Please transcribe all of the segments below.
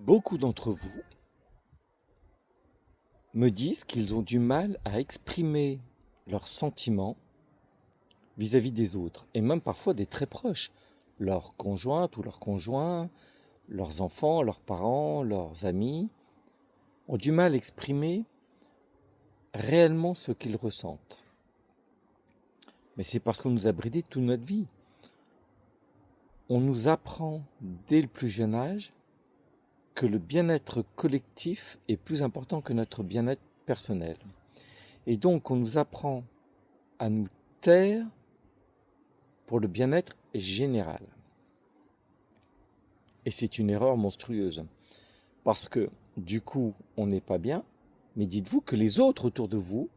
Beaucoup d'entre vous me disent qu'ils ont du mal à exprimer leurs sentiments vis-à-vis des autres, et même parfois des très proches, leurs conjointes ou leurs conjoints, leurs enfants, leurs parents, leurs amis, ont du mal à exprimer réellement ce qu'ils ressentent. Mais c'est parce qu'on nous a bridé toute notre vie. On nous apprend dès le plus jeune âge que le bien-être collectif est plus important que notre bien-être personnel. Et donc on nous apprend à nous taire pour le bien-être général. Et c'est une erreur monstrueuse. Parce que du coup, on n'est pas bien, mais dites-vous que les autres autour de vous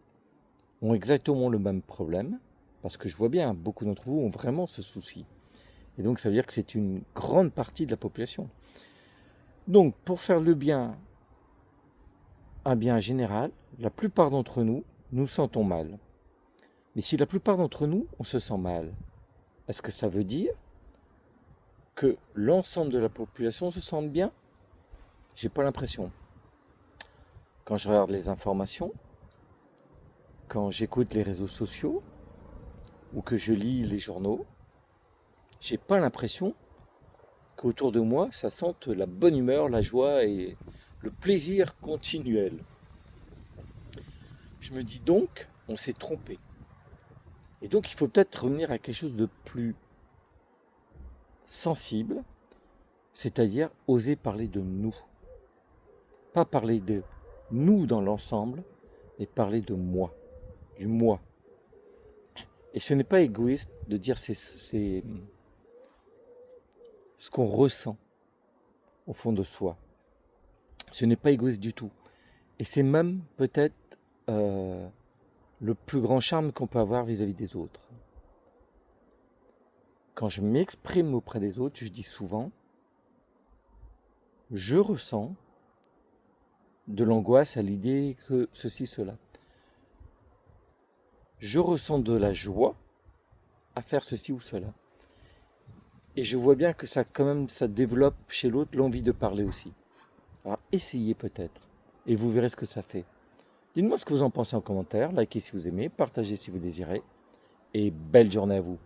ont exactement le même problème, parce que je vois bien, beaucoup d'entre vous ont vraiment ce souci. Et donc ça veut dire que c'est une grande partie de la population. Donc pour faire le bien, un bien général, la plupart d'entre nous, nous sentons mal. Mais si la plupart d'entre nous, on se sent mal, est-ce que ça veut dire que l'ensemble de la population se sente bien? J'ai pas l'impression. Quand je regarde les informations, quand j'écoute les réseaux sociaux ou que je lis les journaux, j'ai pas l'impression qu'autour de moi, ça sente la bonne humeur, la joie et le plaisir continuel. Je me dis donc, on s'est trompé. Et donc il faut peut-être revenir à quelque chose de plus sensible, c'est-à-dire oser parler de nous. Pas parler de nous dans l'ensemble, mais parler de moi, du moi. Et ce n'est pas égoïste de dire c'est ce qu'on ressent au fond de soi. Ce n'est pas égoïste du tout. Et c'est même peut-être le plus grand charme qu'on peut avoir vis-à-vis des autres. Quand je m'exprime auprès des autres, je dis souvent, je ressens de l'angoisse à l'idée que ceci, cela. Je ressens de la joie à faire ceci ou cela. Et je vois bien que ça, quand même, ça développe chez l'autre l'envie de parler aussi. Alors essayez peut-être, et vous verrez ce que ça fait. Dites-moi ce que vous en pensez en commentaire, likez si vous aimez, partagez si vous désirez, et belle journée à vous.